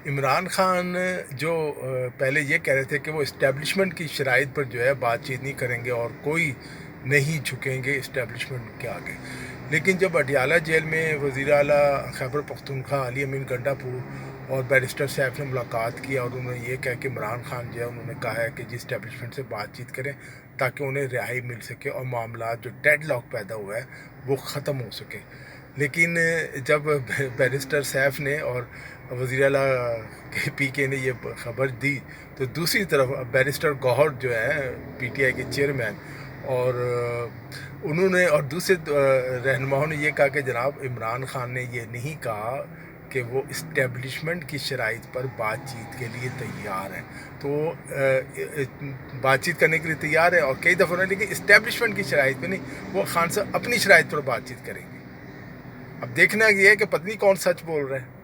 इमरान खान जो पहले ये कह रहे थे कि वो इस्टेब्लिशमेंट की शराइत पर जो है बातचीत नहीं करेंगे और कोई नहीं झुकेंगे इस्टेब्लिशमेंट के आगे। लेकिन जब अडियाला जेल में वज़ीर आला खैबर पख्तूनख्वा अली अमीन गंडापुर और बैरिस्टर सैफ ने मुलाकात की और उन्होंने ये कहा कि इमरान खान जो है उन्होंने कहा है कि जी इस्टेब्लिशमेंट से बातचीत करें ताकि उन्हें रिहाई मिल सके और मामला जो डेडलॉक पैदा हुआ है वो ख़त्म हो सके। लेकिन जब बैरिस्टर सैफ ने और वज़ीर आला के पीके ने ये खबर दी तो दूसरी तरफ बैरिस्टर गौहर जो है पीटीआई के चेयरमैन और उन्होंने और दूसरे रहनुमाओं ने ये कहा कि जनाब इमरान खान ने ये नहीं कहा कि वो इस्टेब्लिशमेंट की शराइत पर बातचीत के लिए तैयार हैं। तो बातचीत करने के लिए तैयार है और कई दफ़ा उन्होंने, लेकिन इस्टेब्लिशमेंट की शराइत पर नहीं, वो खान साहब अपनी शराइत पर बातचीत करेंगे। अब देखना ये है कि पत्नी कौन सच बोल रहा है।